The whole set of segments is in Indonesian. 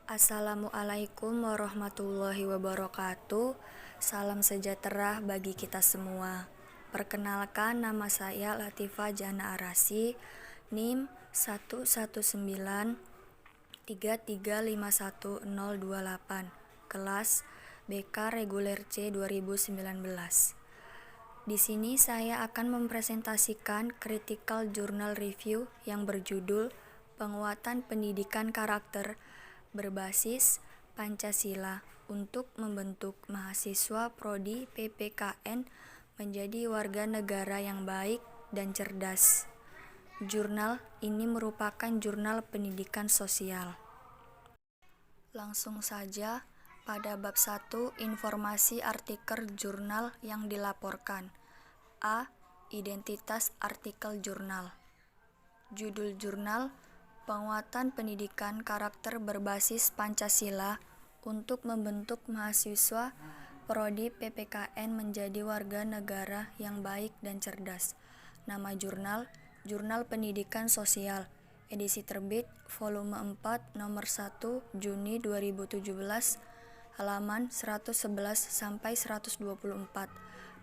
Assalamualaikum warahmatullahi wabarakatuh. Salam sejahtera bagi kita semua. Perkenalkan, nama saya Latifah Jana Arasi, NIM 11933511028, kelas BK Reguler C 2019. Di sini saya akan mempresentasikan Critical Journal Review yang berjudul Penguatan Pendidikan Karakter berbasis Pancasila untuk membentuk mahasiswa prodi PPKN menjadi warga negara yang baik dan cerdas. Jurnal ini merupakan jurnal pendidikan sosial. Langsung saja pada bab 1, informasi artikel jurnal yang dilaporkan. A. Identitas artikel jurnal. Judul jurnal: Penguatan Pendidikan Karakter berbasis Pancasila untuk membentuk mahasiswa prodi PPKN menjadi warga negara yang baik dan cerdas. Nama jurnal: Jurnal Pendidikan Sosial. Edisi terbit volume 4 nomor 1 Juni 2017, halaman 111 sampai 124.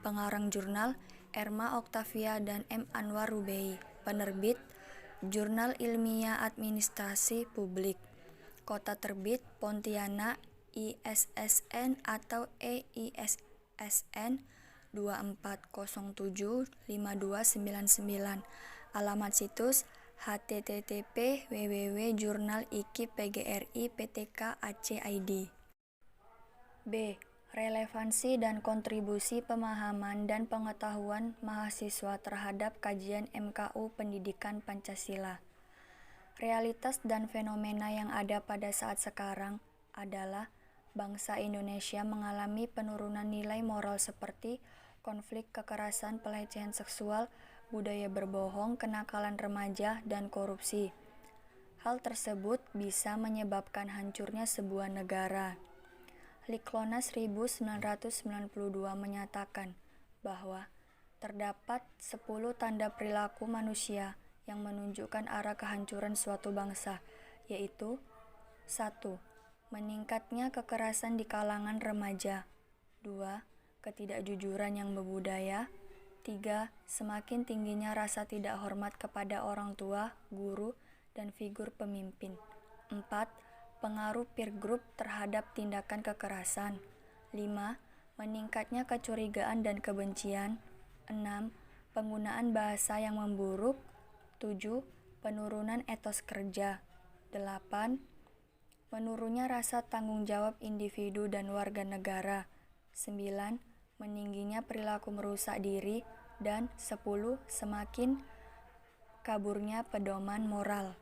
Pengarang jurnal Erma Oktavia dan M. Anwar Rubei. Penerbit Jurnal Ilmiah Administrasi Publik. Kota terbit Pontianak, ISSN atau EISSN 24075299. Alamat situs http://www.jurnal-iki-pgri-ptk-ac.id. B. Relevansi dan kontribusi pemahaman dan pengetahuan mahasiswa terhadap kajian MKU Pendidikan Pancasila. Realitas dan fenomena yang ada pada saat sekarang adalah bangsa Indonesia mengalami penurunan nilai moral seperti konflik, kekerasan, pelecehan seksual, budaya berbohong, kenakalan remaja, dan korupsi. Hal tersebut bisa menyebabkan hancurnya sebuah negara. Liklona 1992 menyatakan bahwa terdapat 10 tanda perilaku manusia yang menunjukkan arah kehancuran suatu bangsa, yaitu 1. Meningkatnya kekerasan di kalangan remaja. 2. Ketidakjujuran yang berbudaya. 3. Semakin tingginya rasa tidak hormat kepada orang tua, guru, dan figur pemimpin. 4. Pengaruh peer group terhadap tindakan kekerasan. 5. Meningkatnya kecurigaan dan kebencian. 6. Penggunaan bahasa yang memburuk. 7. Penurunan etos kerja. 8. Menurunnya rasa tanggung jawab individu dan warga negara. 9. Meningginya perilaku merusak diri. Dan 10. Semakin kaburnya pedoman moral.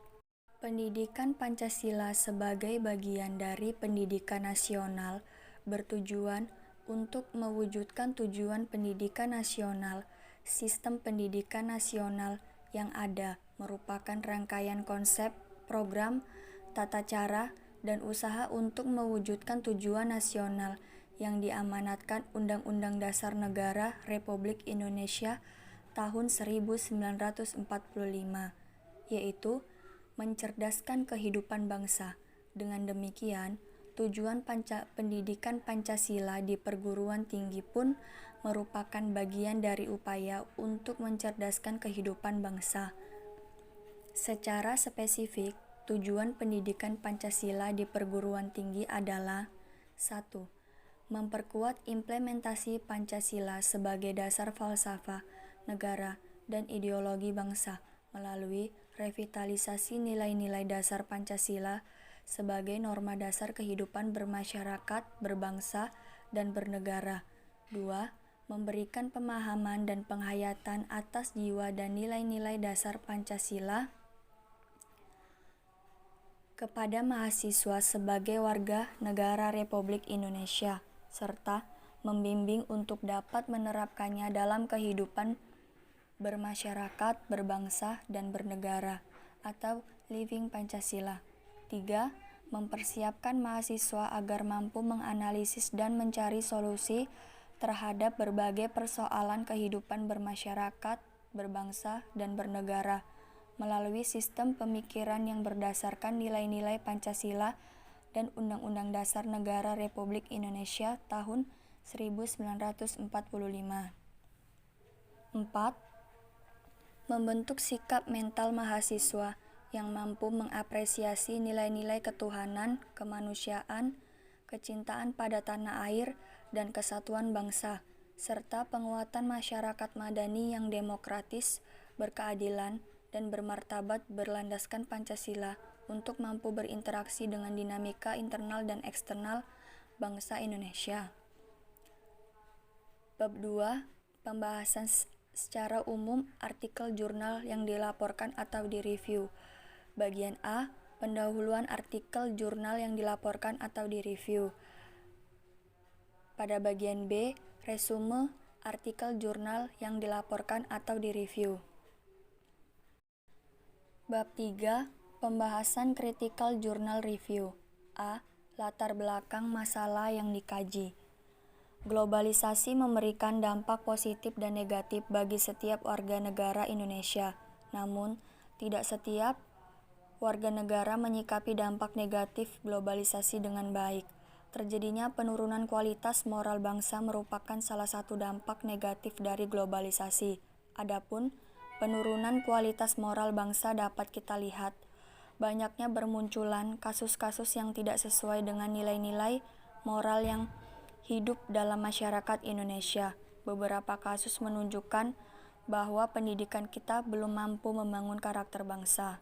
Pendidikan Pancasila sebagai bagian dari pendidikan nasional bertujuan untuk mewujudkan tujuan pendidikan nasional. Sistem pendidikan nasional yang ada merupakan rangkaian konsep, program, tata cara, dan usaha untuk mewujudkan tujuan nasional yang diamanatkan Undang-Undang Dasar Negara Republik Indonesia tahun 1945, yaitu mencerdaskan kehidupan bangsa. Dengan demikian, tujuan pendidikan Pancasila di perguruan tinggi pun merupakan bagian dari upaya untuk mencerdaskan kehidupan bangsa. Secara spesifik, tujuan pendidikan Pancasila di perguruan tinggi adalah 1. Memperkuat implementasi Pancasila sebagai dasar falsafah negara dan ideologi bangsa melalui revitalisasi nilai-nilai dasar Pancasila sebagai norma dasar kehidupan bermasyarakat, berbangsa, dan bernegara. 2. Memberikan pemahaman dan penghayatan atas jiwa dan nilai-nilai dasar Pancasila kepada mahasiswa sebagai warga negara Republik Indonesia, serta membimbing untuk dapat menerapkannya dalam kehidupan bermasyarakat, berbangsa, dan bernegara, atau Living Pancasila. 3. Mempersiapkan mahasiswa agar mampu menganalisis dan mencari solusi terhadap berbagai persoalan kehidupan bermasyarakat, berbangsa, dan bernegara melalui sistem pemikiran yang berdasarkan nilai-nilai Pancasila dan Undang-Undang Dasar Negara Republik Indonesia tahun 1945. 4. Membentuk sikap mental mahasiswa yang mampu mengapresiasi nilai-nilai ketuhanan, kemanusiaan, kecintaan pada tanah air, dan kesatuan bangsa, serta penguatan masyarakat madani yang demokratis, berkeadilan, dan bermartabat berlandaskan Pancasila untuk mampu berinteraksi dengan dinamika internal dan eksternal bangsa Indonesia. Bab 2. Pembahasan secara umum artikel jurnal yang dilaporkan atau direview. Bagian A. Pendahuluan artikel jurnal yang dilaporkan atau direview. Pada bagian B. Resume artikel jurnal yang dilaporkan atau direview. Bab 3. Pembahasan critical journal review. A. Latar belakang masalah yang dikaji. Globalisasi memberikan dampak positif dan negatif bagi setiap warga negara Indonesia. Namun, tidak setiap warga negara menyikapi dampak negatif globalisasi dengan baik. Terjadinya penurunan kualitas moral bangsa merupakan salah satu dampak negatif dari globalisasi. Adapun penurunan kualitas moral bangsa dapat kita lihat banyaknya bermunculan kasus-kasus yang tidak sesuai dengan nilai-nilai moral yang hidup dalam masyarakat Indonesia. Beberapa kasus menunjukkan bahwa pendidikan kita belum mampu membangun karakter bangsa.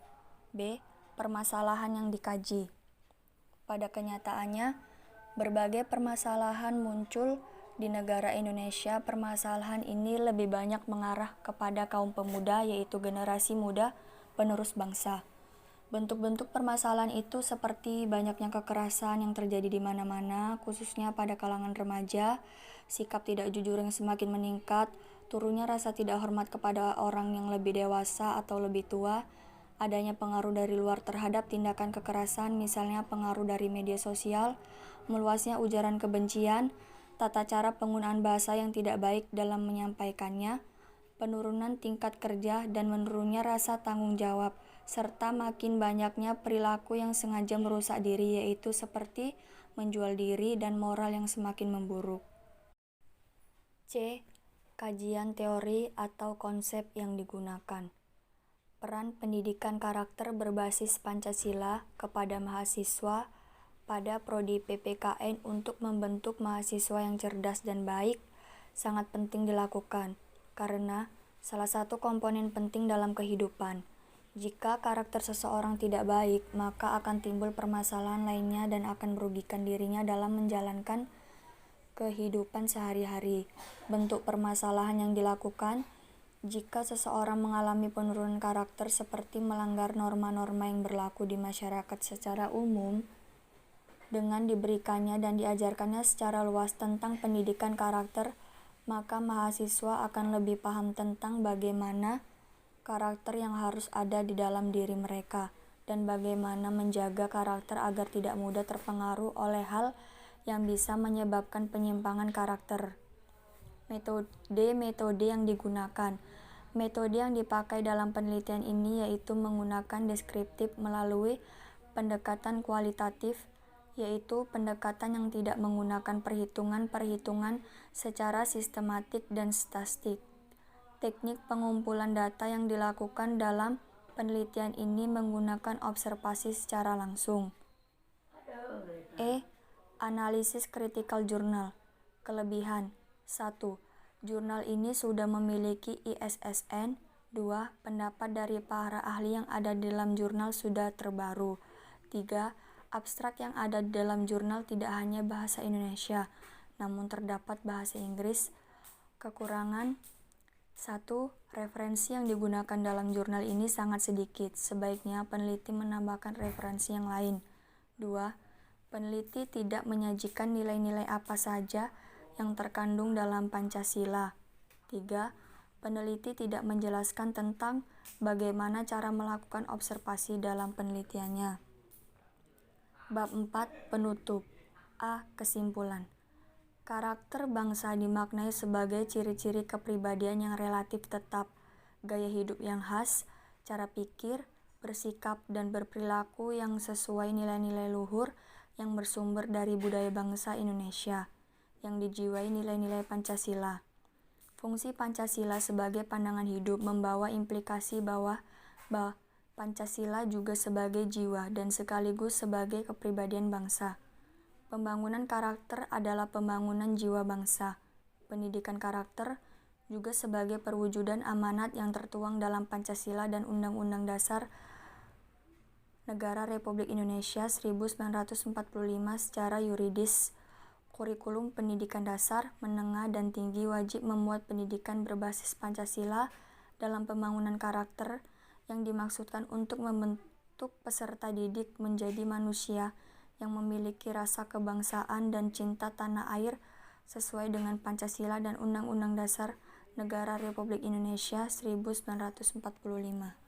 B. Permasalahan yang dikaji. Pada kenyataannya, berbagai permasalahan muncul di negara Indonesia. Permasalahan ini lebih banyak mengarah kepada kaum pemuda, yaitu generasi muda penerus bangsa. Bentuk-bentuk permasalahan itu seperti banyaknya kekerasan yang terjadi di mana-mana, khususnya pada kalangan remaja, sikap tidak jujur yang semakin meningkat, turunnya rasa tidak hormat kepada orang yang lebih dewasa atau lebih tua, adanya pengaruh dari luar terhadap tindakan kekerasan, misalnya pengaruh dari media sosial, meluasnya ujaran kebencian, tata cara penggunaan bahasa yang tidak baik dalam menyampaikannya, penurunan tingkat kerja dan menurunnya rasa tanggung jawab, serta makin banyaknya perilaku yang sengaja merusak diri, yaitu seperti menjual diri dan moral yang semakin memburuk. C. Kajian teori atau konsep yang digunakan. Peran pendidikan karakter berbasis Pancasila kepada mahasiswa pada prodi PPKN untuk membentuk mahasiswa yang cerdas dan baik sangat penting dilakukan, karena salah satu komponen penting dalam kehidupan. Jika karakter seseorang tidak baik, maka akan timbul permasalahan lainnya dan akan merugikan dirinya dalam menjalankan kehidupan sehari-hari. Bentuk permasalahan yang dilakukan jika seseorang mengalami penurunan karakter seperti melanggar norma-norma yang berlaku di masyarakat secara umum, dengan diberikannya dan diajarkannya secara luas tentang pendidikan karakter, maka mahasiswa akan lebih paham tentang bagaimana karakter yang harus ada di dalam diri mereka, dan bagaimana menjaga karakter agar tidak mudah terpengaruh oleh hal yang bisa menyebabkan penyimpangan karakter. Metode yang digunakan. Metode yang dipakai dalam penelitian ini yaitu menggunakan deskriptif melalui pendekatan kualitatif, yaitu pendekatan yang tidak menggunakan perhitungan-perhitungan secara sistematik dan statistik. Teknik pengumpulan data yang dilakukan dalam penelitian ini menggunakan observasi secara langsung. E. Analisis critical journal. Kelebihan. 1. Jurnal ini sudah memiliki ISSN. 2. Pendapat dari para ahli yang ada di dalam jurnal sudah terbaru. 3. Abstrak yang ada di dalam jurnal tidak hanya bahasa Indonesia, namun terdapat bahasa Inggris. Kekurangan. 1. Referensi yang digunakan dalam jurnal ini sangat sedikit. Sebaiknya peneliti menambahkan referensi yang lain. 2. Peneliti tidak menyajikan nilai-nilai apa saja yang terkandung dalam Pancasila. 3. Peneliti tidak menjelaskan tentang bagaimana cara melakukan observasi dalam penelitiannya. Bab 4. Penutup. A. Kesimpulan. Karakter bangsa dimaknai sebagai ciri-ciri kepribadian yang relatif tetap, gaya hidup yang khas, cara pikir, bersikap, dan berperilaku yang sesuai nilai-nilai luhur, yang bersumber dari budaya bangsa Indonesia, yang dijiwai nilai-nilai Pancasila. Fungsi Pancasila sebagai pandangan hidup membawa implikasi bahwa Pancasila juga sebagai jiwa dan sekaligus sebagai kepribadian bangsa. Pembangunan karakter adalah pembangunan jiwa bangsa. Pendidikan karakter juga sebagai perwujudan amanat yang tertuang dalam Pancasila dan Undang-Undang Dasar Negara Republik Indonesia 1945 secara yuridis. Kurikulum pendidikan dasar, menengah, dan tinggi wajib memuat pendidikan berbasis Pancasila dalam pembangunan karakter yang dimaksudkan untuk membentuk peserta didik menjadi manusia yang memiliki rasa kebangsaan dan cinta tanah air sesuai dengan Pancasila dan Undang-Undang Dasar Negara Republik Indonesia 1945.